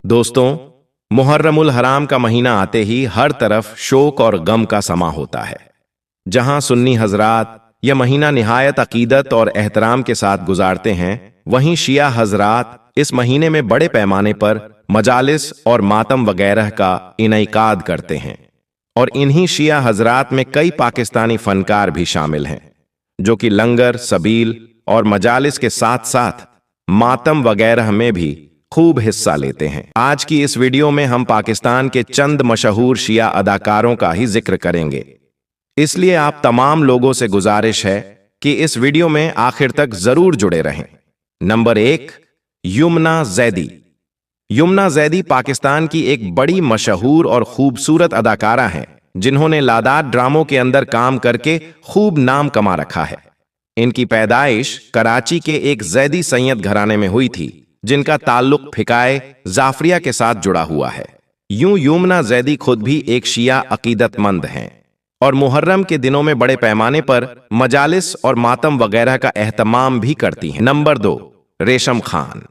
दोस्तों, मुहर्रमुल हराम का महीना आते ही हर तरफ शोक और गम का समा होता है। जहां सुन्नी हजरात यह महीना निहायत अकीदत और एहतराम के साथ गुजारते हैं, वहीं शिया हजरात इस महीने में बड़े पैमाने पर मजालिस और मातम वगैरह का इनेकाद करते हैं। और इन्हीं शिया हजरात में कई पाकिस्तानी फनकार भी शामिल हैं, जो कि लंगर, सबील और मजालिस के साथ साथ मातम वगैरह में भी खूब हिस्सा लेते हैं। आज की इस वीडियो में हम पाकिस्तान के चंद मशहूर शिया अदाकारों का ही जिक्र करेंगे, इसलिए आप तमाम लोगों से गुजारिश है कि इस वीडियो में आखिर तक जरूर जुड़े रहें। नंबर 1, युमना जैदी। युमना जैदी पाकिस्तान की एक बड़ी मशहूर और खूबसूरत अदाकारा हैं, जिन्होंने लादात ड्रामों के अंदर काम करके खूब नाम कमा रखा है। इनकी पैदाइश कराची के एक जैदी सैयद घराने में हुई थी, जिनका ताल्लुक फिकाए जाफरिया के साथ जुड़ा हुआ है। यूं युमना जैदी खुद भी एक शिया अकीदतमंद हैं और मुहर्रम के दिनों में बड़े पैमाने पर मजालिस और मातम वगैरह का एहतमाम भी करती हैं। नंबर 2, रेशम खान।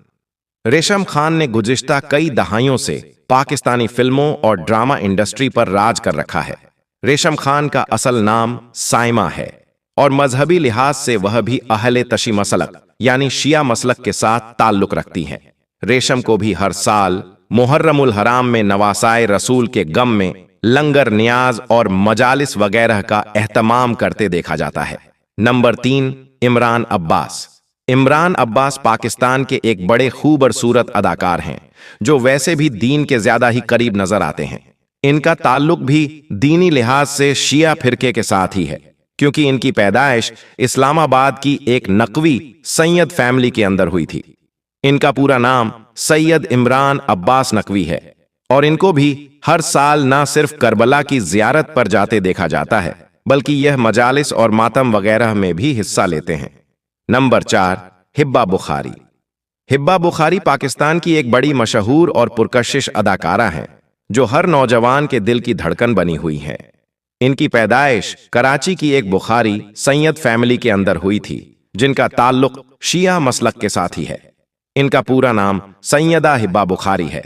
रेशम खान ने गुज़िश्ता कई दहाइयों से पाकिस्तानी फिल्मों और ड्रामा इंडस्ट्री पर राज कर रखा है। रेशम खान का असल नाम साइमा है और मजहबी लिहाज से वह भी अहले तशी मसलक यानी शिया मसलक के साथ ताल्लुक रखती हैं। रेशम को भी हर साल मुहर्रमुल हराम में नवासाए रसूल के गम में लंगर, नियाज और मजालिस वगैरह का एहतमाम करते देखा जाता है। नंबर 3, इमरान अब्बास। इमरान अब्बास पाकिस्तान के एक बड़े खूबसूरत अदाकार हैं, जो वैसे भी दीन के ज्यादा ही करीब नजर आते हैं। इनका ताल्लुक भी दीनी लिहाज से शिया फिरके के साथ ही है, क्योंकि इनकी पैदाइश इस्लामाबाद की एक नकवी सैयद फैमिली के अंदर हुई थी। इनका पूरा नाम सैयद इमरान अब्बास नकवी है और इनको भी हर साल न सिर्फ करबला की जियारत पर जाते देखा जाता है, बल्कि यह मजालिस और मातम वगैरह में भी हिस्सा लेते हैं। नंबर 4, हिब्बा बुखारी। हिब्बा बुखारी पाकिस्तान की एक बड़ी मशहूर और पुरकशिश अदाकारा हैं, जो हर नौजवान के दिल की धड़कन बनी हुई है। इनकी पैदाइश कराची की एक बुखारी सैयद फैमिली के अंदर हुई थी, जिनका ताल्लुक शिया मसलक के साथ ही है। इनका पूरा नाम सैयदा हिब्बा बुखारी है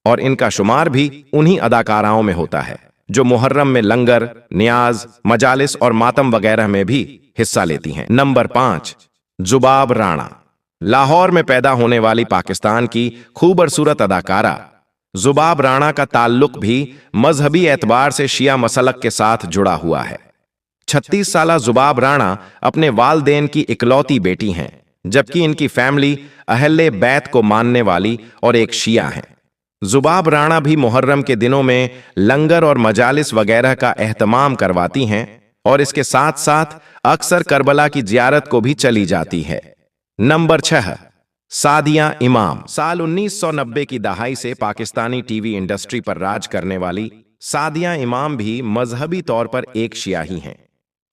और इनका शुमार भी उन्हीं अदाकाराओं में होता है, जो मुहर्रम में लंगर, नियाज, मजालिस और मातम वगैरह में भी हिस्सा लेती हैं। नंबर 5, जुबाब राणा। लाहौर में पैदा होने वाली पाकिस्तान की खूबसूरत अदाकारा जुबाब राणा का ताल्लुक भी मजहबी एतबार से शिया मसलक के साथ जुड़ा हुआ है। 36 साला जुबाब राणा अपने वालदेन की इकलौती बेटी हैं, जबकि इनकी फैमिली अहले बैत को मानने वाली और एक शिया है। जुबाब राणा भी मुहर्रम के दिनों में लंगर और मजालिस वगैरह का एहतमाम करवाती हैं और इसके साथ साथ अक्सर करबला की जियारत को भी चली जाती है। नंबर 6, सादिया इमाम। साल 1990 की दहाई से पाकिस्तानी टीवी इंडस्ट्री पर राज करने वाली सादिया इमाम भी मजहबी तौर पर एक शिया ही हैं।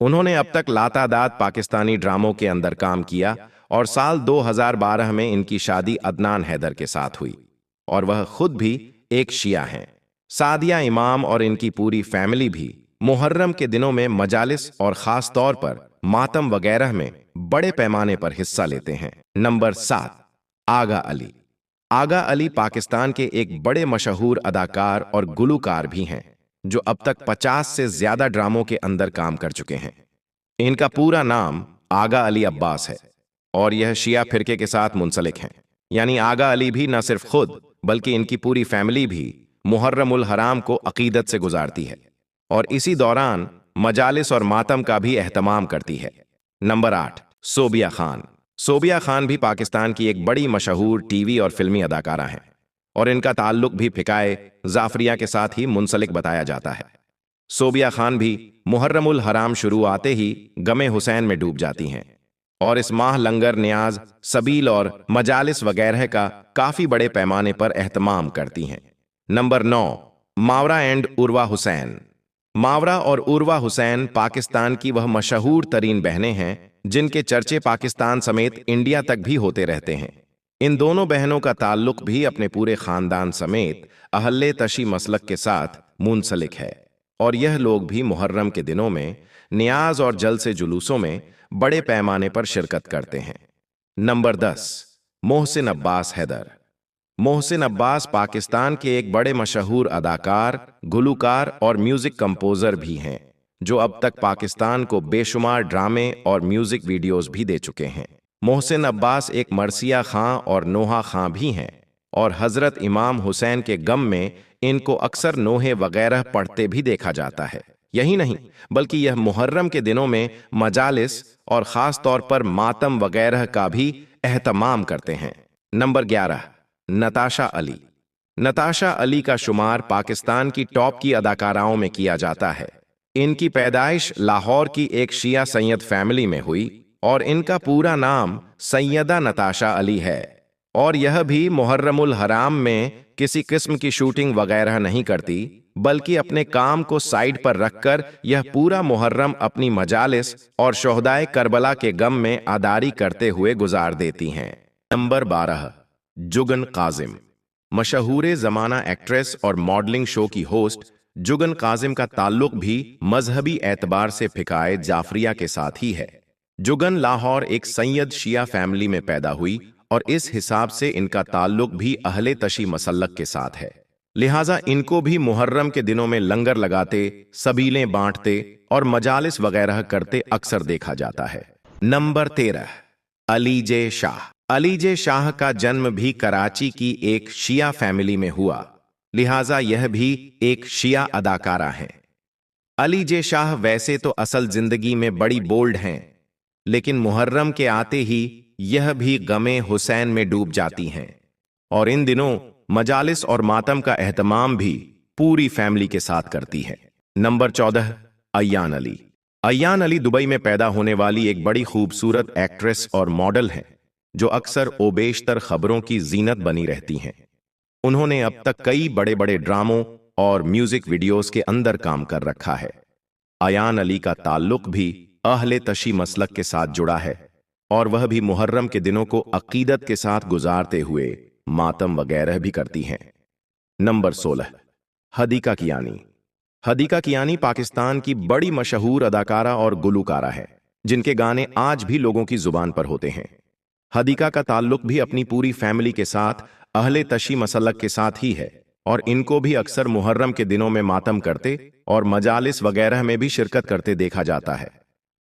उन्होंने अब तक लातादाद पाकिस्तानी ड्रामों के अंदर काम किया और साल 2012 में इनकी शादी अदनान हैदर के साथ हुई और वह खुद भी एक शिया हैं। सादिया इमाम और इनकी पूरी फैमिली भी मुहर्रम के दिनों में मजालिस और खास तौर पर मातम वगैरह में बड़े पैमाने पर हिस्सा लेते हैं। नंबर 7, आगा अली। आगा अली पाकिस्तान के एक बड़े मशहूर अदाकार और गुलूकार भी हैं, जो अब तक 50 से ज्यादा ड्रामों के अंदर काम कर चुके हैं। इनका पूरा नाम आगा अली अब्बास है और यह शिया फिरके के साथ मुंसलिक हैं। यानी आगा अली भी न सिर्फ खुद बल्कि इनकी पूरी फैमिली भी मुहर्रमुल हराम को अकीदत से गुजारती है और इसी दौरान मजालिस और मातम का भी एहतमाम करती है। नंबर 8, सोबिया खान। सोबिया खान भी पाकिस्तान की एक बड़ी मशहूर टीवी और फिल्मी अदाकारा हैं और इनका ताल्लुक भी फिकाए जाफरिया के साथ ही मुंसलिक बताया जाता है। सोबिया खान भी मुहर्रमुल हराम शुरू आते ही गमे हुसैन में डूब जाती हैं और इस माह लंगर, नियाज, सबील और मजालिस वगैरह का काफी बड़े पैमाने पर एहतमाम करती हैं। Number 9, Mawra and Urwa Hussain. मावरा और उर्वा हुसैन पाकिस्तान की वह मशहूर तरीन बहनें हैं, जिनके चर्चे पाकिस्तान समेत इंडिया तक भी होते रहते हैं। इन दोनों बहनों का ताल्लुक भी अपने पूरे खानदान समेत अहले तशी मसलक के साथ मुंसलिक है और यह लोग भी मुहर्रम के दिनों में नियाज और जलसे जुलूसों में बड़े पैमाने पर शिरकत करते हैं। नंबर 10, मोहसिन अब्बास हैदर। मोहसिन अब्बास पाकिस्तान के एक बड़े मशहूर अदाकार, गुलूकार और म्यूजिक कंपोजर भी हैं, जो अब तक पाकिस्तान को बेशुमार ड्रामे और म्यूजिक वीडियोस भी दे चुके हैं। मोहसिन अब्बास एक मरसिया खां और नोहा खां भी हैं और हजरत इमाम हुसैन के गम में इनको अक्सर नोहे वगैरह पढ़ते भी देखा जाता है। यही नहीं, बल्कि यह मुहर्रम के दिनों में मजालिस और ख़ास तौर पर मातम वगैरह का भी एहतमाम करते हैं। नंबर 11, नताशा अली। नताशा अली का शुमार पाकिस्तान की टॉप की अदाकाराओं में किया जाता है। इनकी पैदाइश लाहौर की एक शिया सैयद फैमिली में हुई और इनका पूरा नाम सैयदा नताशा अली है। और यह भी मुहर्रमुल हराम में किसी किस्म की शूटिंग वगैरह नहीं करती, बल्कि अपने काम को साइड पर रखकर यह पूरा मुहर्रम अपनी मजालिस और शोहदाए करबला के गम में अदारी करते हुए गुजार देती हैं। नंबर 12, जुगन काजिम। मशहूर ज़माना एक्ट्रेस और मॉडलिंग शो की होस्ट जुगन काजिम का ताल्लुक भी मजहबी एतबार से फिकाए जाफरिया के साथ ही है। जुगन लाहौर एक सैयद शिया फैमिली में पैदा हुई और इस हिसाब से इनका ताल्लुक भी अहले तशी मसल्लक के साथ है। लिहाजा इनको भी मुहर्रम के दिनों में लंगर लगाते, सबीलें बांटते और मजालिस वगैरह करते अक्सर देखा जाता है। नंबर 13, अलीजे शाह। अलीजे शाह का जन्म भी कराची की एक शिया फैमिली में हुआ, लिहाजा यह भी एक शिया अदाकारा हैं। अलीजे शाह वैसे तो असल जिंदगी में बड़ी बोल्ड हैं, लेकिन मुहर्रम के आते ही यह भी गमे हुसैन में डूब जाती हैं और इन दिनों मजालिस और मातम का एहतमाम भी पूरी फैमिली के साथ करती है। नंबर 14, अयान अली। अयान अली दुबई में पैदा होने वाली एक बड़ी खूबसूरत एक्ट्रेस और मॉडल हैं, जो अक्सर ओबेशतर खबरों की जीनत बनी रहती हैं। उन्होंने अब तक कई बड़े बड़े ड्रामों और म्यूजिक वीडियोस के अंदर काम कर रखा है। अयान अली का ताल्लुक भी अहले तशी मसलक के साथ जुड़ा है और वह भी मुहर्रम के दिनों को अकीदत के साथ गुजारते हुए मातम वगैरह भी करती हैं। नंबर 16, हदीका कियानी। हदीका कियानी पाकिस्तान की बड़ी मशहूर अदाकारा और गुलूकारा है, जिनके गाने आज भी लोगों की जुबान पर होते हैं। हदीका का ताल्लुक भी अपनी पूरी फैमिली के साथ अहले तशी मसलक के साथ ही है और इनको भी अक्सर मुहर्रम के दिनों में मातम करते और मजालिस वगैरह में भी शिरकत करते देखा जाता है।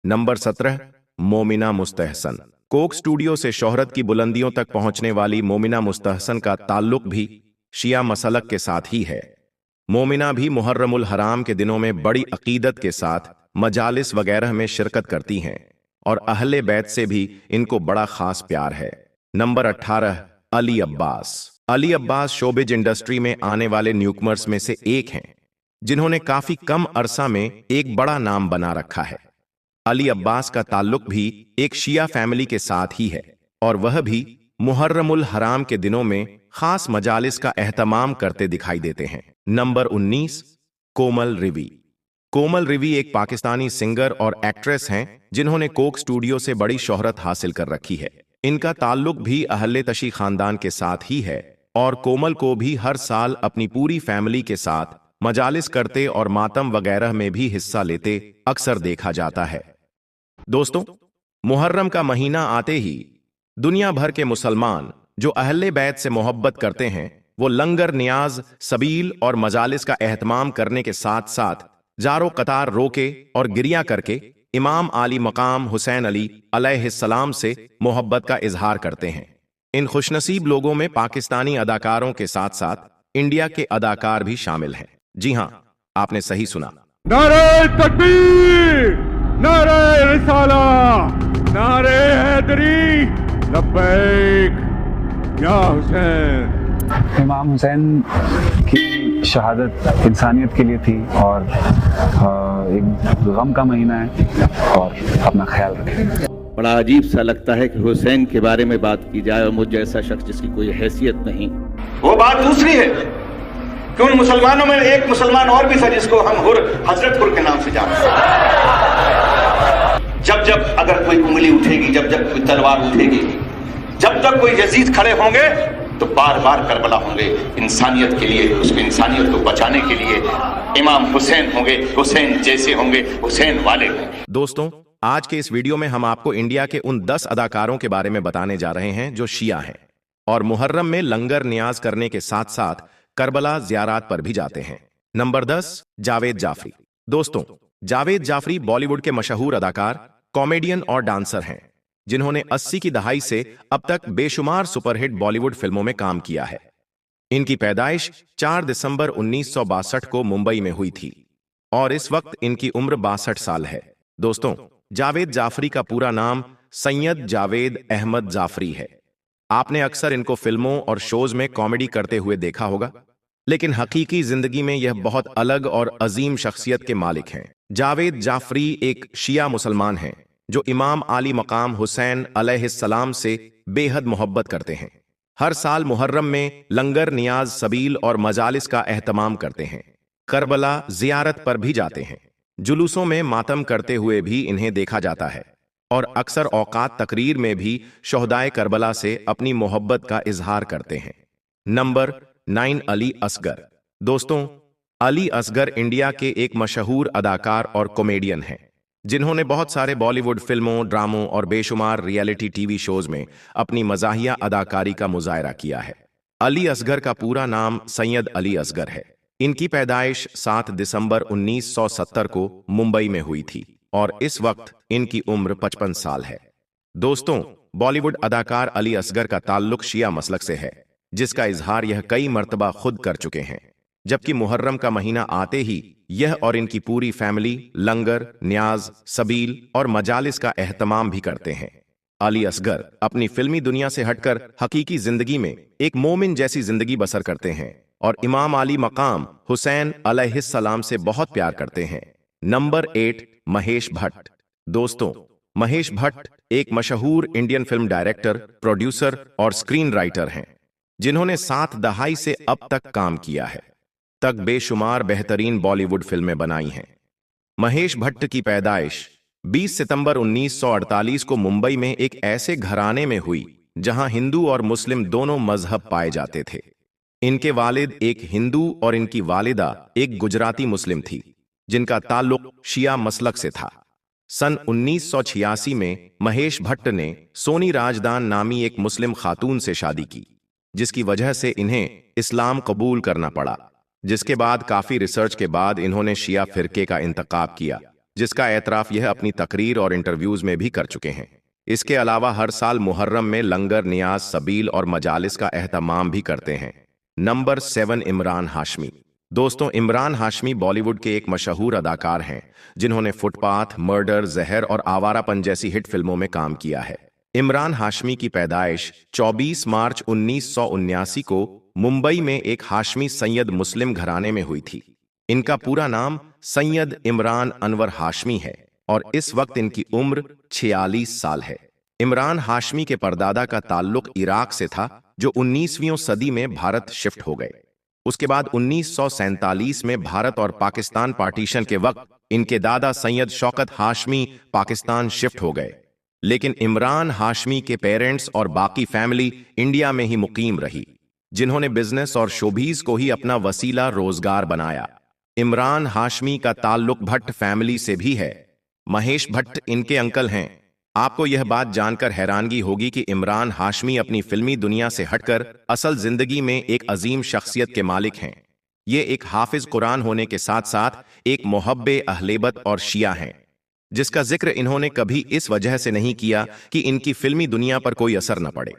Number 17, Momina Mustehsan. Coke studio से शोहरत की बुलंदियों तक पहुंचने वाली मोमिना मुस्तहसन का ताल्लुक भी शिया मसलक के साथ ही है। मोमिना भी मुहर्रमुल हराम के दिनों में बड़ी अकीदत के साथ मजालिस वगैरह में शिरकत करती हैं और अहले बैत से भी इनको बड़ा खास प्यार है। Number 18, Ali Abbas. Ali Abbas showbiz industry में आने वाले न्यूकमर्स में से एक हैं, जिन्होंने काफी कम अरसा में एक बड़ा नाम बना रखा है। अली अब्बास का ताल्लुक भी एक शिया फैमिली के साथ ही है और वह भी मुहर्रमुल हराम के दिनों में खास मजालिस का एहतमाम करते दिखाई देते हैं। नंबर 19, कोमल रिवी। कोमल रिवी एक पाकिस्तानी सिंगर और एक्ट्रेस हैं, जिन्होंने कोक स्टूडियो से बड़ी शोहरत हासिल कर रखी है। इनका ताल्लुक भी अहले तशी खानदान के साथ ही है और कोमल को भी हर साल अपनी पूरी फैमिली के साथ मजालिस करते और मातम वगैरह में भी हिस्सा लेते अक्सर देखा जाता है। दोस्तों, मुहर्रम का महीना आते ही दुनिया भर के मुसलमान जो अहले बैत से मोहब्बत करते हैं, वो लंगर, नियाज, सबील और मजालिस का एहतमाम करने के साथ साथ जारो कतार रोके और गिरिया करके इमाम आली मकाम हुसैन अली अलैहिस्सलाम से मोहब्बत का इजहार करते हैं। इन खुशनसीब लोगों में पाकिस्तानी अदाकारों के साथ साथ इंडिया के अदाकार भी शामिल हैं। जी हां, आपने सही सुना। नारे तकबीर, नारे रिसाला, नारे हैदरी, लब्बैक या हुसैन। इमाम हुसैन की शहादत इंसानियत के लिए थी और एक गम का महीना है और अपना ख्याल रखें। बड़ा अजीब सा लगता है कि हुसैन के बारे में बात की जाए और मुझ जैसा शख्स जिसकी कोई हैसियत नहीं। वो बात दूसरी है कि उन मुसलमानों में एक मुसलमान और भी था जिसको हम हजरत हुर के नाम से जानते हैं। जब जब अगर कोई उंगली उठेगी, जब जब कोई तलवार उठेगी, जब तक कोई यजीद खड़े होंगे तो बार बार करबला होंगे। इंसानियत के लिए, उसकी इंसानियत को बचाने के लिए इमाम हुसैन होंगे, हुसैन जैसे होंगे, हुसैन वाले होंगे। दोस्तों, आज के इस वीडियो में हम आपको इंडिया के उन 10 अदाकारों के बारे में बताने जा रहे हैं जो शिया हैं। और मुहर्रम में लंगर नियाज करने के साथ साथ करबला ज़ियारत पर भी जाते हैं। नंबर 10, जावेद जाफरी। दोस्तों, जावेद जाफरी बॉलीवुड के मशहूर अदाकार, कॉमेडियन और डांसर हैं, जिन्होंने 80 की दहाई से अब तक बेशुमार सुपरहिट बॉलीवुड फिल्मों में काम किया है। इनकी पैदाइश 4 दिसंबर 1962 को मुंबई में हुई थी और इस वक्त इनकी उम्र 62 साल है। दोस्तों, जावेद जाफरी का पूरा नाम सैयद जावेद अहमद जाफरी है। आपने अक्सर इनको फिल्मों और शोज में कॉमेडी करते हुए देखा होगा, लेकिन हकीकी जिंदगी में यह बहुत अलग और अजीम शख्सियत के मालिक हैं। जावेद जाफरी एक शिया मुसलमान हैं जो इमाम आली मकाम हुसैन अलैहिस्सलाम से बेहद मोहब्बत करते हैं। हर साल मुहर्रम में लंगर नियाज सबील और मजालिस का एहतमाम करते हैं। करबला ज़ियारत पर भी जाते हैं। जुलूसों में मातम करते हुए भी इन्हें देखा जाता है और अक्सर औकात तकरीर में भी शोहदाए करबला से अपनी मोहब्बत का इजहार करते हैं। नंबर 9, अली असगर। दोस्तों, अली असगर इंडिया के एक मशहूर अदाकार और कॉमेडियन हैं, जिन्होंने बहुत सारे बॉलीवुड फिल्मों, ड्रामों और बेशुमार रियलिटी टीवी शोज में अपनी मज़ाहिया अदाकारी का मुजाहरा किया है। अली असगर का पूरा नाम सैयद अली असगर है। इनकी पैदाइश 7 दिसंबर 1970 को मुंबई में हुई थी और इस वक्त इनकी उम्र 55 साल है। दोस्तों, बॉलीवुड अदाकार अली असगर का ताल्लुक शिया मसलक से है, जिसका इजहार यह कई मर्तबा खुद कर चुके हैं। जबकि मुहर्रम का महीना आते ही यह और इनकी पूरी फैमिली लंगर, न्याज, सबील और मजालिस का एहतमाम भी करते हैं। अली असगर अपनी फिल्मी दुनिया से हटकर हकीकी जिंदगी में एक मोमिन जैसी जिंदगी बसर करते हैं और इमाम आली मकाम हुसैन अलैहिस्सलाम से बहुत प्यार करते हैं। नंबर 8, महेश भट्ट। दोस्तों, महेश भट्ट एक मशहूर इंडियन फिल्म डायरेक्टर, प्रोड्यूसर और स्क्रीन राइटर हैं, जिन्होंने 7 दहाई से अब तक काम किया है, तक बेशुमार बेहतरीन बॉलीवुड फिल्में बनाई हैं। महेश भट्ट की पैदाइश 20 सितंबर 1948 को मुंबई में एक ऐसे घराने में हुई जहां हिंदू और मुस्लिम दोनों मजहब पाए जाते थे। इनके वालिद एक हिंदू और इनकी वालिदा एक गुजराती मुस्लिम थी, जिनका ताल्लुक शिया मसलक से था। सन 1986 में महेश भट्ट ने सोनी राजदान नामी एक मुस्लिम खातून से शादी की, जिसकी वजह से इन्हें इस्लाम कबूल करना पड़ा। जिसके बाद काफी रिसर्च के बाद इन्होंने शिया फिरके का इंतखाब किया, जिसका एतराफ यह अपनी तकरीर और इंटरव्यूज में भी कर चुके हैं। इसके अलावा हर साल मुहर्रम में लंगर, नियाज, सबील और मजालिस का एहतमाम भी करते हैं। नंबर 7, इमरान हाशमी। दोस्तों, इमरान हाशमी बॉलीवुड के एक मशहूर अदाकार हैं, जिन्होंने फुटपाथ, मर्डर, जहर और आवारापन जैसी हिट फिल्मों में काम किया है। इमरान हाशमी की पैदाइश 24 मार्च 1979 को मुंबई में एक हाशमी सैयद मुस्लिम घराने में हुई थी। इनका पूरा नाम सैयद इमरान अनवर हाशमी है और इस वक्त इनकी उम्र 46 साल है। इमरान हाशमी के परदादा का ताल्लुक इराक से था, जो 19वीं सदी में भारत शिफ्ट हो गए। उसके बाद 1947 में भारत और पाकिस्तान पार्टीशन के वक्त इनके दादा सैयद शौकत हाशमी पाकिस्तान शिफ्ट हो गए, लेकिन इमरान हाशमी के पेरेंट्स और बाकी फैमिली इंडिया में ही मुकीम रही, जिन्होंने बिजनेस और शोबीज को ही अपना वसीला रोजगार बनाया। इमरान हाशमी का ताल्लुक भट्ट फैमिली से भी है। महेश भट्ट इनके अंकल हैं। आपको यह बात जानकर हैरानगी होगी कि इमरान हाशमी अपनी फिल्मी दुनिया से हटकर असल जिंदगी में एक अजीम शख्सियत के मालिक हैं। ये एक हाफिज कुरान होने के साथ साथ एक मुहब्बे अहलेबत और शिया हैं, जिसका जिक्र इन्होंने कभी इस वजह से नहीं किया कि इनकी फिल्मी दुनिया पर कोई असर न पड़े।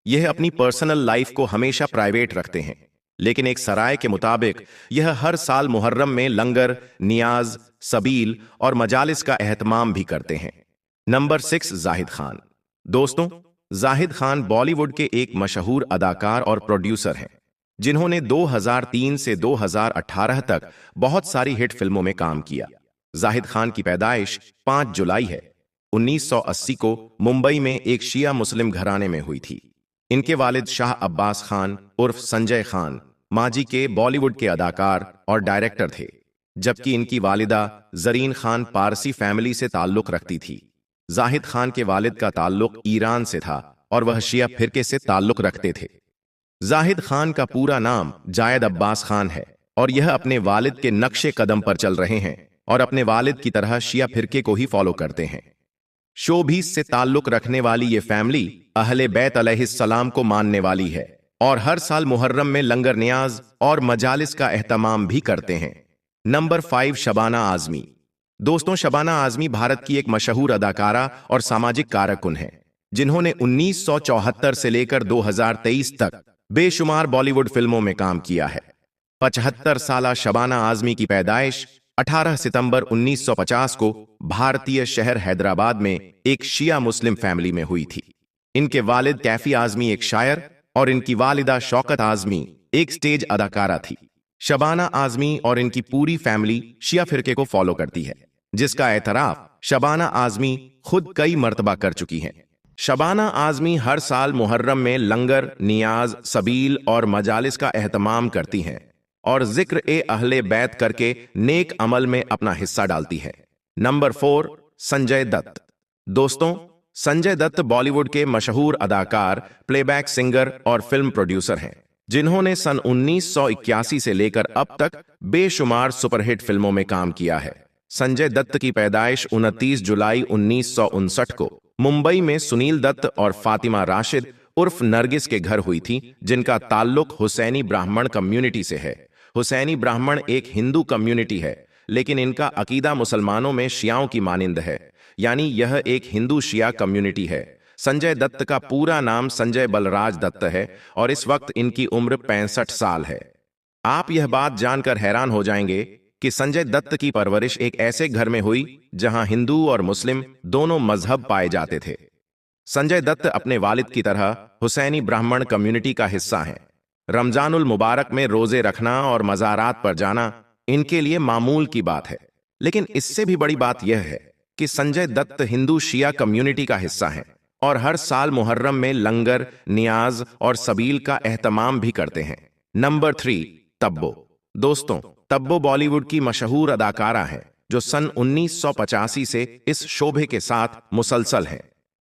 यह अपनी पर्सनल लाइफ को हमेशा प्राइवेट रखते हैं, लेकिन एक सराय के मुताबिक यह हर साल मुहर्रम में लंगर, नियाज, सबील और मजालिस का एहतमाम भी करते हैं। नंबर 6, जाहिद खान। दोस्तों, जाहिद खान बॉलीवुड के एक मशहूर अदाकार और प्रोड्यूसर हैं, जिन्होंने 2003 से 2018 तक बहुत सारी हिट फिल्मों में काम किया। जाहिद खान की पैदाइश 5 जुलाई है 1980 को मुंबई में एक शिया मुस्लिम घराने में हुई थी। इनके वालिद शाह अब्बास खान उर्फ संजय खान माजी के बॉलीवुड के अदाकार और डायरेक्टर थे, जबकि इनकी वालिदा जरीन खान पारसी फैमिली से ताल्लुक रखती थी। जाहिद खान के वालिद का ताल्लुक ईरान से था और वह शिया फिरके से ताल्लुक रखते थे। जाहिद खान का पूरा नाम जायद अब्बास खान है और यह अपने वालिद के नक्शे कदम पर चल रहे हैं और अपने वालिद की तरह शिया फिरके को ही फॉलो करते हैं। शोबीस से ताल्लुक रखने वाली ये फैमिली अहले बैत अलैहिस्सलाम को मानने वाली है और हर साल मुहर्रम में लंगर नियाज और मजालिस का एहतमाम भी करते हैं। नंबर 5, शबाना आजमी। दोस्तों, शबाना आजमी भारत की एक मशहूर अदाकारा और सामाजिक कारकुन है, जिन्होंने 1974 से लेकर 2023 तक बेशुमार बॉलीवुड फिल्मों में काम किया है। 75 साला शबाना आजमी की पैदाइश 18 सितंबर 1950 को भारतीय शहर हैदराबाद में एक शिया मुस्लिम फैमिली में हुई थी। इनके वालिद कैफी आजमी एक शायर और इनकी वालिदा शौकत आजमी एक स्टेज अदाकारा थी। शबाना आजमी और इनकी पूरी फैमिली शिया फिरके को फॉलो करती है, जिसका एतराफ शबाना आजमी खुद कई मर्तबा कर चुकी हैं। शबाना आजमी हर साल मुहर्रम में लंगर, नियाज, सबील और मजालिस का एहतमाम करती हैं और जिक्र ए अहले बैत करके नेक अमल में अपना हिस्सा डालती है। नंबर 4, संजय दत्त। दोस्तों, संजय दत्त बॉलीवुड के मशहूर अदाकार, प्लेबैक सिंगर और फिल्म प्रोड्यूसर हैं, जिन्होंने सन 1981 से लेकर अब तक बेशुमार सुपरहिट फिल्मों में काम किया है। संजय दत्त की पैदाइश 29 जुलाई 1959 को मुंबई में सुनील दत्त और फातिमा राशिद उर्फ नरगिस के घर हुई थी, जिनका ताल्लुक हुसैनी ब्राह्मण कम्युनिटी से है। हुसैनी ब्राह्मण एक हिंदू कम्युनिटी है, लेकिन इनका अकीदा मुसलमानों में शियाओं की मानिंद है, यानी यह एक हिंदू शिया कम्युनिटी है। संजय दत्त का पूरा नाम संजय बलराज दत्त है और इस वक्त इनकी उम्र 65 साल है। आप यह बात जानकर हैरान हो जाएंगे कि संजय दत्त की परवरिश एक ऐसे घर में हुई जहां हिंदू और मुस्लिम दोनों मजहब पाए जाते थे। संजय दत्त अपने वालिद की तरह हुसैनी ब्राह्मण कम्युनिटी का हिस्सा हैं। रमजानुल मुबारक में रोजे रखना और मज़ारात पर जाना इनके लिए मामूल की बात है, लेकिन इससे भी बड़ी बात यह है कि संजय दत्त हिंदू शिया कम्युनिटी का हिस्सा हैं और हर साल मुहर्रम में लंगर, नियाज और सबील का एहतमाम भी करते हैं। नंबर 3, तब्बो। दोस्तों, तब्बो बॉलीवुड की मशहूर अदाकारा है जो सन 1985 से इस शोबे के साथ मुसलसल है।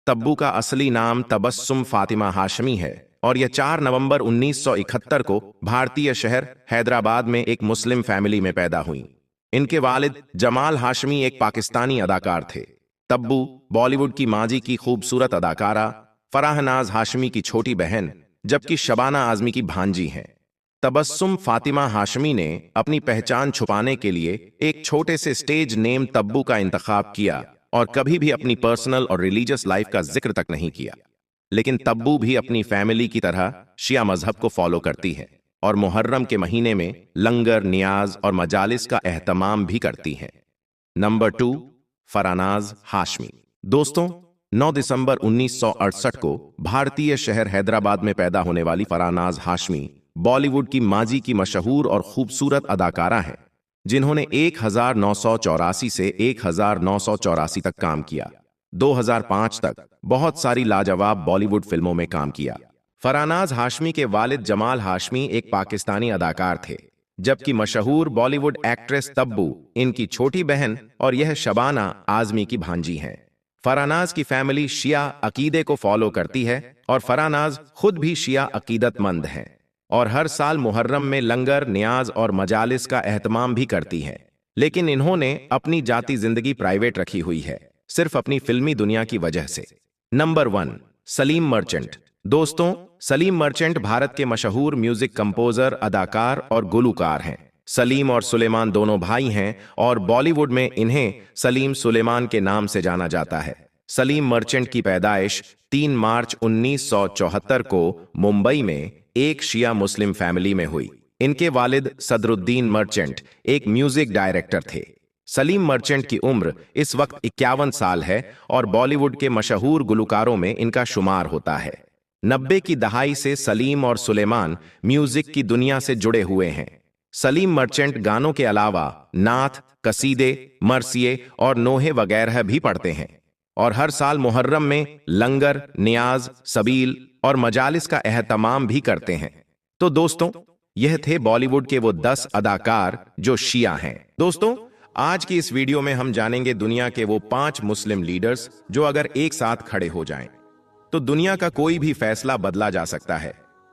तब्बू का असली नाम तबस्सुम फातिमा हाशमी है और यह 4 नवंबर 1971 को भारतीय शहर हैदराबाद में एक मुस्लिम फैमिली में पैदा हुई। इनके वालिद जमाल हाशमी एक पाकिस्तानी अदाकार थे। तब्बू बॉलीवुड की माजी की खूबसूरत अदाकारा फराहनाज हाशमी की छोटी बहन, जबकि शबाना आजमी की भांजी हैं। तबस्सुम फातिमा हाशमी ने अपनी पहचान छुपाने के लिए एक छोटे से स्टेज नेम तब्बू का इंतखाब किया और कभी भी अपनी पर्सनल और रिलीजियस लाइफ का जिक्र तक नहीं किया। लेकिन तब्बू भी अपनी फैमिली की तरह शिया मजहब को फॉलो करती है और मुहर्रम के महीने में लंगर, नियाज और मजालिस का एहतमाम भी करती हैं। नंबर 2, फरानाज हाशमी। दोस्तों, 9 दिसंबर 1968 को भारतीय शहर हैदराबाद में पैदा होने वाली फरानाज हाशमी बॉलीवुड की माजी की मशहूर और खूबसूरत अदाकारा हैं, जिन्होंने 1984 से 1984 तक काम किया। 2005 तक बहुत सारी लाजवाब बॉलीवुड फिल्मों में काम किया। फरानाज हाशमी के वालिद जमाल हाशमी एक पाकिस्तानी अदाकार थे, जबकि मशहूर बॉलीवुड एक्ट्रेस तब्बू इनकी छोटी बहन और यह शबाना आजमी की भांजी हैं। फरानाज की फैमिली शिया अकीदे को फॉलो करती है और फरानाज खुद भी शिया अकीदतमंद हैं और हर साल मुहर्रम में लंगर, नियाज और मजालिस का एहतमाम भी करती हैं। लेकिन इन्होंने अपनी जाती जिंदगी प्राइवेट रखी हुई है, सिर्फ अपनी फिल्मी दुनिया की वजह से। Number 1, Salim merchant. दोस्तों, सलीम मर्चेंट भारत के मशहूर म्यूजिक कंपोजर, अदाकार और गुलूकार हैं। सलीम और सुलेमान दोनों भाई हैं और बॉलीवुड में इन्हें सलीम सुलेमान के नाम से जाना जाता है। सलीम मर्चेंट की पैदाइश 3 मार्च 1974 को मुंबई में एक शिया मुस्लिम फैमिली में हुई। इनके वालिद सदरुद्दीन मर्चेंट एक म्यूजिक डायरेक्टर थे। सलीम मर्चेंट की उम्र इस वक्त 51 साल है और बॉलीवुड के मशहूर गुलकारों में इनका शुमार होता है। 90 की दहाई से सलीम और सुलेमान म्यूजिक की दुनिया से जुड़े हुए हैं। सलीम मर्चेंट गानों के अलावा नात, कसीदे, मरसिये और नोहे वगैरह भी पढ़ते हैं और हर साल मुहर्रम में लंगर, नियाज, सबील और मजालिस का एहतमाम भी करते हैं। तो दोस्तों, यह थे बॉलीवुड के वो 10 अदाकार जो शिया हैं। दोस्तों, आज की इस वीडियो में हम जानेंगे दुनिया के वो 5 मुस्लिम लीडर्स जो अगर एक साथ खड़े हो जाएं तो दुनिया का कोई भी फैसला बदला जा सकता है।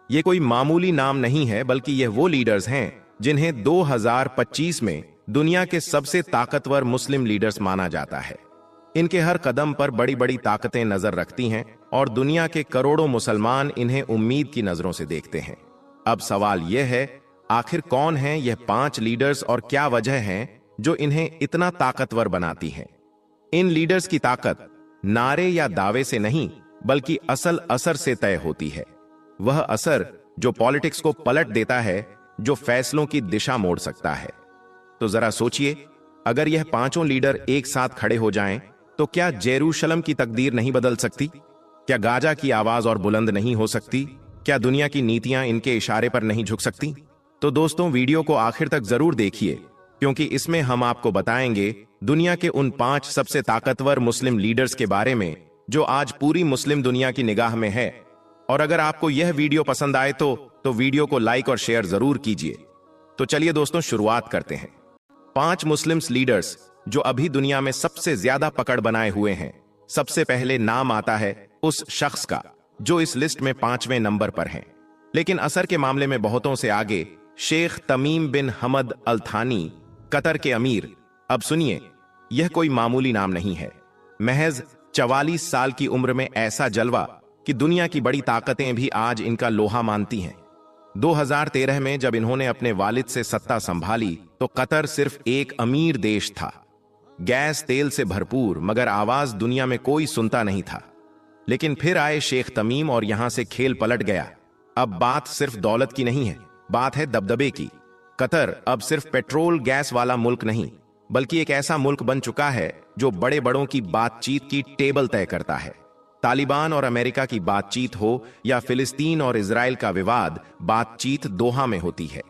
ये कोई मामूली नाम नहीं है, बल्कि यह वो लीडर्स हैं जिन्हें 2025 में दुनिया के सबसे ताकतवर मुस्लिम लीडर्स माना जाता है। इनके हर कदम पर बड़ी बड़ी ताकतें नजर रखती हैं और दुनिया के करोड़ों मुसलमान इन्हें उम्मीद की नजरों से देखते हैं। अब सवाल यह है, आखिर कौन हैं यह 5 लीडर्स और क्या वजह है जो इन्हें इतना ताकतवर बनाती है? इन लीडर्स की ताकत नारे या दावे से नहीं बल्कि असल असर से तय होती है। वह असर जो पॉलिटिक्स को पलट देता है, जो फैसलों की दिशा मोड़ सकता है। तो जरा सोचिए, अगर यह 5 लीडर एक साथ खड़े हो जाएं, तो क्या जेरूशलम की तकदीर नहीं बदल सकती? क्या गाजा की आवाज और बुलंद नहीं हो सकती? क्या दुनिया की नीतियां इनके इशारे पर नहीं झुक सकती? तो दोस्तों, वीडियो को आखिर तक जरूर देखिए, क्योंकि इसमें हम आपको बताएंगे दुनिया के उन 5 सबसे ताकतवर मुस्लिम लीडर्स के बारे में जो आज पूरी मुस्लिम दुनिया की निगाह में है। और अगर आपको यह वीडियो पसंद आए तो वीडियो को लाइक और शेयर जरूर कीजिए। तो चलिए दोस्तों, शुरुआत करते हैं। 5 मुस्लिम लीडर्स जो अभी दुनिया में सबसे ज्यादा पकड़ बनाए हुए हैं। सबसे पहले नाम आता है उस शख्स का जो इस लिस्ट में 5वें नंबर पर है, लेकिन असर के मामले में बहुतों से आगे, शेख तमीम बिन हमद अल थानी, कतर के अमीर। अब सुनिए, यह कोई मामूली नाम नहीं है। महज 44 साल की उम्र में ऐसा जलवा कि दुनिया की बड़ी ताकतें भी आज इनका लोहा मानती हैं। 2013 में जब इन्होंने अपने वालिद से सत्ता संभाली तो कतर सिर्फ एक अमीर देश था, गैस तेल से भरपूर, मगर आवाज दुनिया में कोई सुनता नहीं था। लेकिन फिर आए शेख तमीम और यहां से खेल पलट गया। अब बात सिर्फ दौलत की नहीं है, बात है दबदबे की। कतर अब सिर्फ पेट्रोल गैस वाला मुल्क नहीं, बल्कि एक ऐसा मुल्क बन चुका है जो बड़े बड़ों की बातचीत की टेबल तय करता है। तालिबान और अमेरिका की बातचीत हो या फिलिस्तीन और इजराइल का विवाद, बातचीत दोहा में होती है।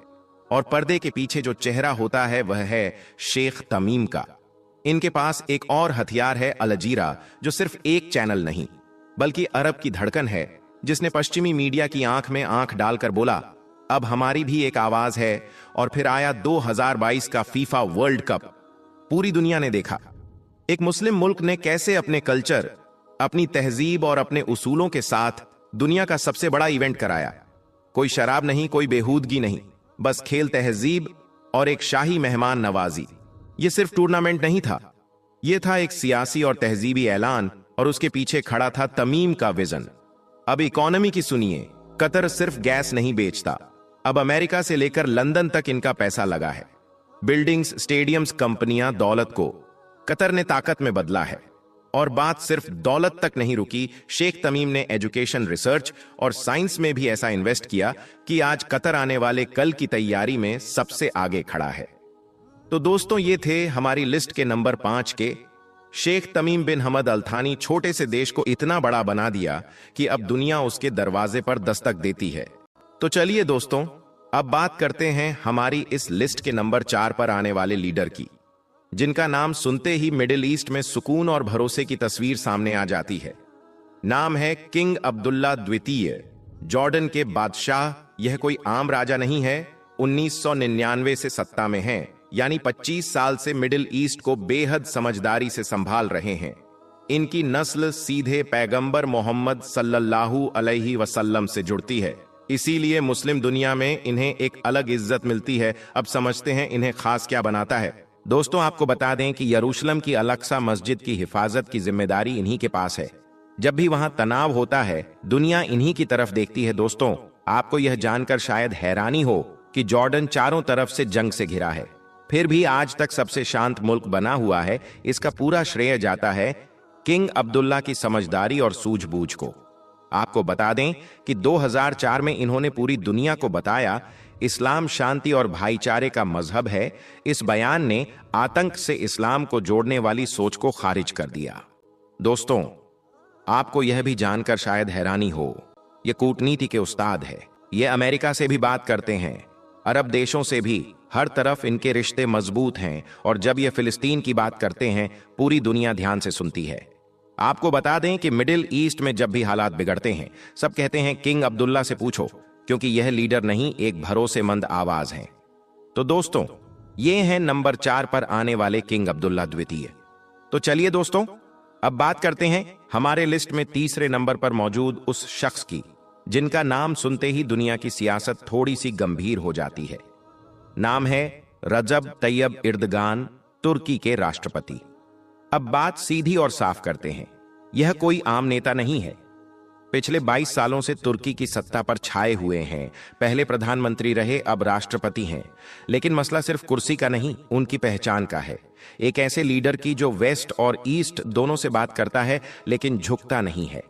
और पर्दे के पीछे जो चेहरा होता है वह है शेख तमीम का। इनके पास एक और हथियार है, अल जजीरा, जो सिर्फ एक चैनल नहीं बल्कि अरब की धड़कन है, जिसने पश्चिमी मीडिया की आंख में आंख डालकर बोला, अब हमारी भी एक आवाज है। और फिर आया 2022 का फीफा वर्ल्ड कप। पूरी दुनिया ने देखा एक मुस्लिम मुल्क ने कैसे अपने कल्चर, अपनी तहजीब और अपने उसूलों के साथ दुनिया का सबसे बड़ा इवेंट कराया। कोई शराब नहीं, कोई बेहूदगी नहीं, बस खेल, तहजीब और एक शाही मेहमान नवाजी। यह सिर्फ टूर्नामेंट नहीं था, यह था एक सियासी और तहजीबी ऐलान, और उसके पीछे खड़ा था तमीम का विजन। अब इकोनॉमी की सुनिए, कतर सिर्फ गैस नहीं बेचता, अब अमेरिका से लेकर लंदन तक इनका पैसा लगा है। बिल्डिंग्स, स्टेडियम्स, कंपनियां, दौलत को कतर ने ताकत में बदला है। और बात सिर्फ दौलत तक नहीं रुकी, शेख तमीम ने एजुकेशन, रिसर्च और साइंस में भी ऐसा इन्वेस्ट किया कि आज कतर आने वाले कल की तैयारी में सबसे आगे खड़ा है। तो दोस्तों, ये थे हमारी लिस्ट के नंबर 5 के। शेख तमीम बिन हमद अल थानी छोटे से देश को इतना बड़ा बना दिया कि अब दुनिया उसके दरवाजे पर दस्तक देती है। तो चलिए दोस्तों, अब बात करते हैं हमारी इस लिस्ट के नंबर 4 पर आने वाले लीडर की, जिनका नाम सुनते ही मिडिल ईस्ट में सुकून और भरोसे की तस्वीर सामने आ जाती है। नाम है किंग अब्दुल्ला द्वितीय, जॉर्डन के बादशाह। यह कोई आम राजा नहीं है, 1999 से सत्ता में हैं, यानी 25 साल से मिडिल ईस्ट को बेहद समझदारी से संभाल रहे हैं। इनकी नस्ल सीधे पैगंबर मोहम्मद सल्लल्लाहु अलैहि वसल्लम से जुड़ती है, इसीलिए मुस्लिम दुनिया में इन्हें एक अलग इज्जत मिलती है। अब समझते हैं इन्हें खास क्या बनाता है। दोस्तों, आपको बता दें कि यरूशलेम की अल-अक्सा मस्जिद की हिफाजत की जिम्मेदारी इन्हीं के पास है। जब भी वहां तनाव होता है, दुनिया इन्हीं की तरफ देखती है। दोस्तों, आपको यह जानकर शायद हैरानी हो कि जॉर्डन चारों तरफ से जंग से घिरा है, फिर भी आज तक सबसे शांत मुल्क बना हुआ है। इसका पूरा श्रेय जाता है किंग अब्दुल्ला की समझदारी और सूझबूझ को। आपको बता दें कि 2004 में इन्होंने पूरी दुनिया को बताया इस्लाम शांति और भाईचारे का मजहब है। इस बयान ने आतंक से इस्लाम को जोड़ने वाली सोच को खारिज कर दिया। दोस्तों, आपको यह भी जानकर शायद हैरानी हो, ये कूटनीति के उस्ताद है। ये अमेरिका से भी बात करते हैं, अरब देशों से भी, हर तरफ इनके रिश्ते मजबूत हैं। और जब ये फिलिस्तीन की बात करते हैं, पूरी दुनिया ध्यान से सुनती है। आपको बता दें कि मिडिल ईस्ट में जब भी हालात बिगड़ते हैं, सब कहते हैं किंग अब्दुल्ला से पूछो, क्योंकि यह लीडर नहीं, एक भरोसेमंद आवाज है। तो दोस्तों, ये हैं नंबर 4 पर आने वाले किंग अब्दुल्ला द्वितीय। तो चलिए दोस्तों, अब बात करते हैं हमारे लिस्ट में तीसरे नंबर पर मौजूद उस शख्स की, जिनका नाम सुनते ही दुनिया की सियासत थोड़ी सी गंभीर हो जाती है। नाम है रजब तैयब एर्दोगान, तुर्की के राष्ट्रपति। अब बात सीधी और साफ करते हैं, यह कोई आम नेता नहीं है। पिछले 22 सालों से तुर्की की सत्ता पर छाए हुए हैं। पहले प्रधानमंत्री रहे, अब राष्ट्रपति हैं। लेकिन मसला सिर्फ कुर्सी का नहीं, उनकी पहचान का है। एक ऐसे लीडर की जो वेस्ट और ईस्ट दोनों से बात करता है लेकिन झुकता नहीं है।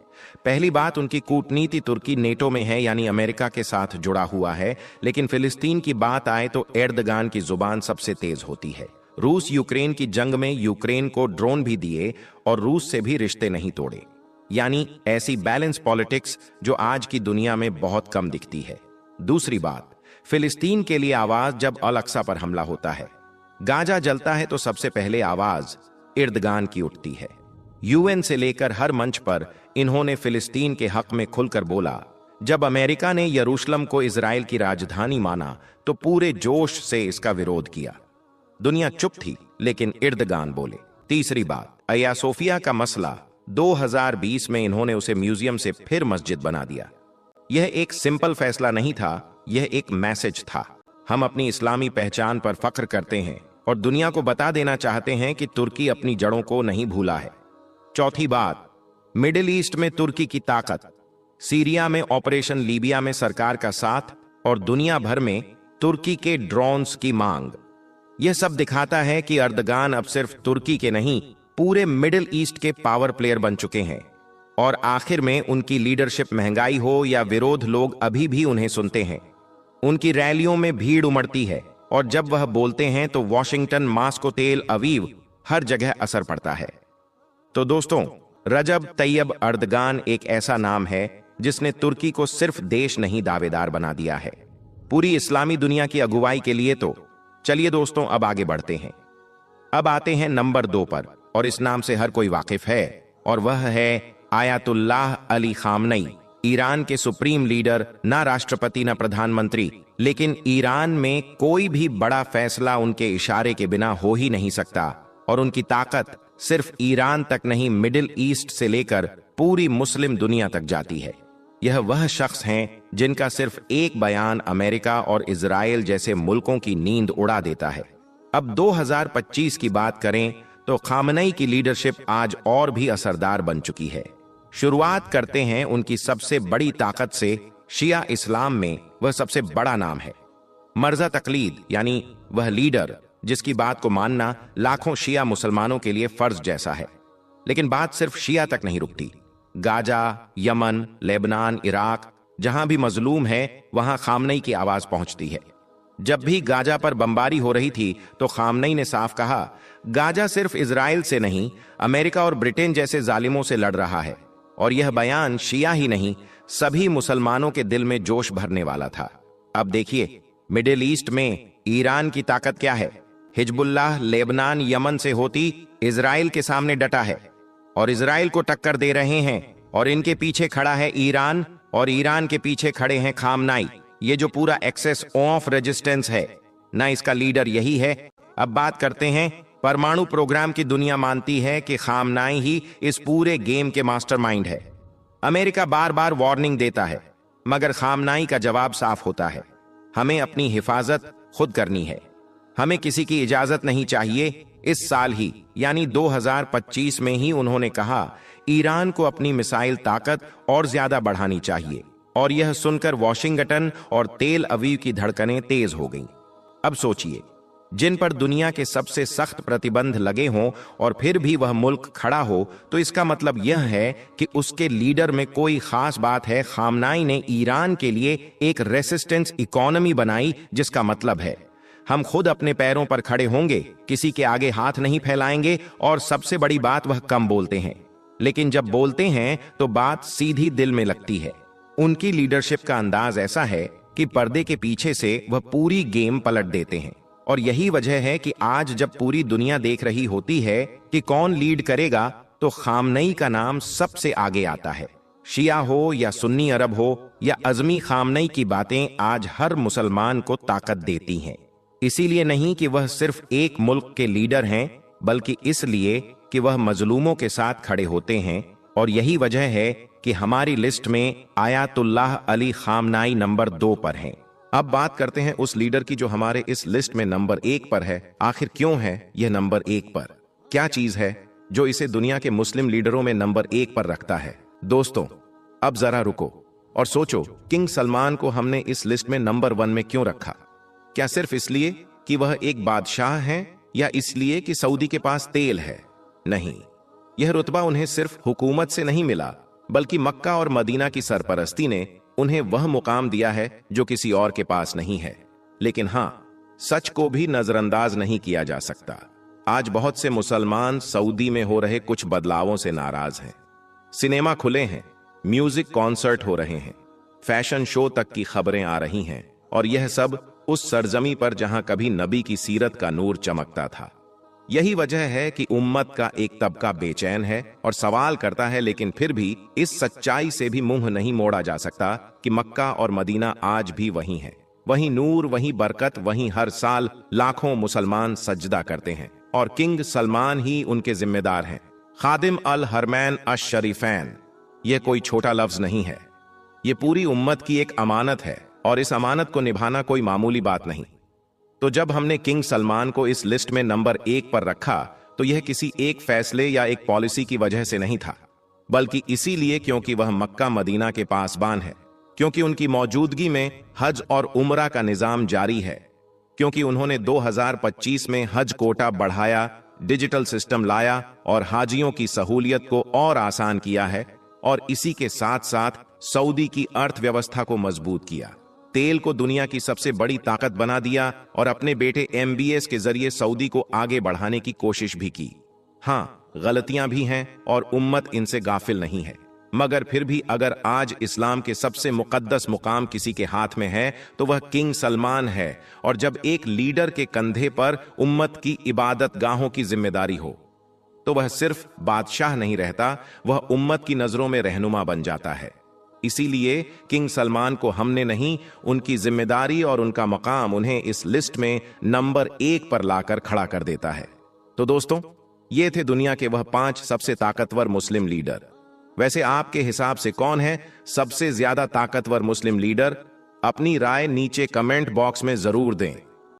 पहली बात, उनकी कूटनीति तुर्की नेटो में है, यानी अमेरिका के साथ जुड़ा हुआ है। लेकिन फिलिस्तीन की बात आए तो एर्दगान की जुबान सबसे तेज होती है। रूस यूक्रेन की जंग में यूक्रेन को ड्रोन भी दिए और रूस से भी रिश्ते नहीं तोड़े। यानी ऐसी बैलेंस पॉलिटिक्स जो आज की दुनिया में बहुत कम दिखती है। दूसरी बात, फिलिस्तीन के लिए आवाज जब अल अक्सा पर हमला होता है, गाजा जलता है, तो सबसे पहले आवाज एर्दगान की उठती है। यूएन से लेकर हर मंच पर इन्होंने फिलिस्तीन के हक में खुलकर बोला। जब अमेरिका ने यरूशलेम को इजराइल की राजधानी माना तो पूरे जोश से इसका विरोध किया। दुनिया चुप थी, लेकिन एर्दगान बोले। तीसरी बात, अया सोफिया का मसला 2020 में इन्होंने उसे म्यूजियम से फिर मस्जिद बना दिया। यह एक सिंपल फैसला नहीं था, यह एक मैसेज था। हम अपनी इस्लामी पहचान पर फख्र करते हैं और दुनिया को बता देना चाहते हैं कि तुर्की अपनी जड़ों को नहीं भूला है। चौथी बात, मिडिल ईस्ट में तुर्की की ताकत, सीरिया में ऑपरेशन लीबिया में सरकार का साथ और दुनिया भर में तुर्की के ड्रोन्स की मांग। यह सब दिखाता है कि एर्दगान अब सिर्फ तुर्की के नहीं, पूरे मिडिल ईस्ट के पावर प्लेयर बन चुके हैं। और आखिर में उनकी लीडरशिप, महंगाई हो या विरोध, लोग अभी भी उन्हें सुनते हैं। उनकी रैलियों में भीड़ उमड़ती है और जब वह बोलते हैं तो वॉशिंगटन, मास्को, तेल अवीव, हर जगह असर पड़ता है। तो दोस्तों, रजब तैयब एर्दगान एक ऐसा नाम है जिसने तुर्की को सिर्फ देश नहीं, दावेदार बना दिया है पूरी इस्लामी दुनिया की अगुवाई के लिए। तो चलिए दोस्तों, अब आगे बढ़ते हैं। अब आते हैं नंबर 2 पर, और इस नाम से हर कोई वाकिफ है, और वह है आयतुल्लाह अली खामनई। ईरान के सुप्रीम लीडर, ना राष्ट्रपति ना प्रधानमंत्री, लेकिन ईरान में कोई भी बड़ा फैसला उनके इशारे के बिना हो ही नहीं सकता। और उनकी ताकत सिर्फ ईरान तक नहीं, मिडिल ईस्ट से लेकर पूरी मुस्लिम दुनिया तक जाती है। यह वह शख्स हैं जिनका सिर्फ एक बयान अमेरिका और इजराइल जैसे मुल्कों की नींद उड़ा देता है। अब 2025 की बात करें तो खामनई की लीडरशिप आज और भी असरदार बन चुकी है। शुरुआत करते हैं उनकी सबसे बड़ी ताकत से। शिया इस्लाम में वह सबसे बड़ा नाम है। मर्जा तकलीद, यानी वह लीडर जिसकी बात को मानना लाखों शिया मुसलमानों के लिए फर्ज जैसा है। लेकिन बात सिर्फ शिया तक नहीं रुकती। गाजा, यमन, लेबनान, इराक, जहां भी मजलूम है वहां खामनई की आवाज पहुंचती है। जब भी गाजा पर बमबारी हो रही थी तो खामनई ने साफ कहा, गाजा सिर्फ इजराइल से नहीं, अमेरिका और ब्रिटेन जैसे जालिमों से लड़ रहा है। और यह बयान शिया ही नहीं, सभी मुसलमानों के दिल में जोश भरने वाला था। अब देखिए, मिडिल ईस्ट में ईरान की ताकत क्या है। हिजबुल्लाह लेबनान, यमन से होती इजराइल के सामने डटा है और इजराइल को टक्कर दे रहे हैं। और इनके पीछे खड़ा है ईरान, और ईरान के पीछे खड़े हैं खामनई। ये जो पूरा एक्सेस ऑफ रेजिस्टेंस है ना, इसका लीडर यही है। अब बात करते हैं परमाणु प्रोग्राम की। दुनिया मानती है कि खामनई ही इस पूरे गेम के मास्टरमाइंड है। अमेरिका बार बार वार्निंग देता है, मगर खामनई का जवाब साफ होता है, हमें अपनी हिफाजत खुद करनी है, हमें किसी की इजाजत नहीं चाहिए। इस साल ही यानी 2025 में ही उन्होंने कहा, ईरान को अपनी मिसाइल ताकत और ज्यादा बढ़ानी चाहिए। और यह सुनकर वॉशिंगटन और तेल अवीव की धड़कनें तेज हो गईं। अब सोचिए, जिन पर दुनिया के सबसे सख्त प्रतिबंध लगे हों और फिर भी वह मुल्क खड़ा हो, तो इसका मतलब यह है कि उसके लीडर में कोई खास बात है। खामनई ने ईरान के लिए एक रेसिस्टेंस इकोनॉमी बनाई, जिसका मतलब है हम खुद अपने पैरों पर खड़े होंगे, किसी के आगे हाथ नहीं फैलाएंगे। और सबसे बड़ी बात, वह कम बोलते हैं, लेकिन जब बोलते हैं तो बात सीधी दिल में लगती है। उनकी लीडरशिप का अंदाज ऐसा है कि पर्दे के पीछे से वह पूरी गेम पलट देते हैं। और यही वजह है कि आज जब पूरी दुनिया देख रही होती है कि कौन लीड करेगा, तो खामनई का नाम सबसे आगे आता है। शिया हो या सुन्नी अरब हो या अजमी, खामनई की बातें आज हर मुसलमान को ताकत देती हैं। इसीलिए नहीं कि वह सिर्फ एक मुल्क के लीडर हैं, बल्कि इसलिए कि वह मजलूमों के साथ खड़े होते हैं। और यही वजह है कि हमारी लिस्ट में आयतुल्लाह अली खामनई नंबर 2 पर हैं। अब बात करते हैं उस लीडर की जो हमारे इस लिस्ट में नंबर 1 पर है। आखिर क्यों है यह नंबर 1 पर? क्या चीज है जो इसे दुनिया के मुस्लिम लीडरों में नंबर 1 पर रखता है। दोस्तों, अब जरा रुको और सोचो, किंग सलमान को हमने इस लिस्ट में नंबर 1 में क्यों रखा? क्या सिर्फ इसलिए कि वह एक बादशाह हैं या इसलिए कि सऊदी के पास तेल है? नहीं, यह रुतबा उन्हें सिर्फ हुकूमत से नहीं मिला, बल्कि मक्का और मदीना की सरपरस्ती ने उन्हें वह मुकाम दिया है जो किसी और के पास नहीं है। लेकिन हां, सच को भी नजरअंदाज नहीं किया जा सकता। आज बहुत से मुसलमान सऊदी में हो रहे कुछ बदलावों से नाराज हैं। सिनेमा खुले हैं, म्यूजिक कॉन्सर्ट हो रहे हैं, फैशन शो तक की खबरें आ रही हैं, और यह सब उस सरजमी पर जहां कभी नबी की सीरत का नूर चमकता था। यही वजह है कि उम्मत का एक तबका बेचैन है और सवाल करता है, लेकिन फिर भी इस सच्चाई से भी मुंह नहीं मोड़ा जा सकता कि मक्का और मदीना आज भी वही है। वही नूर, वही बरकत, वहीं हर साल लाखों मुसलमान सजदा करते हैं और किंग सलमान ही उनके जिम्मेदार हैं। खादिम अल हरमैन अश शरीफैन, यह कोई छोटा लफ्ज नहीं है, यह पूरी उम्मत की एक अमानत है और इस अमानत को निभाना कोई मामूली बात नहीं। तो जब हमने किंग सलमान को इस लिस्ट में नंबर 1 पर रखा तो यह किसी एक फैसले या एक पॉलिसी की वजह से नहीं था, बल्कि इसीलिए क्योंकि वह मक्का मदीना के पासबान है, क्योंकि उनकी मौजूदगी में हज और उम्रा का निजाम जारी है, क्योंकि उन्होंने 2025 में हज कोटा बढ़ाया, डिजिटल सिस्टम लाया और हाजियों की सहूलियत को और आसान किया है, और इसी के साथ साथ सऊदी की अर्थव्यवस्था को मजबूत किया, तेल को दुनिया की सबसे बड़ी ताकत बना दिया और अपने बेटे MBS के जरिए सऊदी को आगे बढ़ाने की कोशिश भी की। हां, गलतियां भी हैं और उम्मत इनसे गाफिल नहीं है, मगर फिर भी अगर आज इस्लाम के सबसे मुकद्दस मुकाम किसी के हाथ में है तो वह किंग सलमान है। और जब एक लीडर के कंधे पर उम्मत की इबादत गाहों की जिम्मेदारी हो तो वह सिर्फ बादशाह नहीं रहता, वह उम्मत की नजरों में रहनुमा बन जाता है। इसीलिए किंग सलमान को हमने नहीं, उनकी जिम्मेदारी और उनका मकाम उन्हें इस लिस्ट में नंबर 1 पर लाकर खड़ा कर देता है। तो दोस्तों, ये थे दुनिया के वह 5 सबसे ताकतवर मुस्लिम लीडर। वैसे आपके हिसाब से कौन है सबसे ज्यादा ताकतवर मुस्लिम लीडर? अपनी राय नीचे कमेंट बॉक्स में जरूर दें।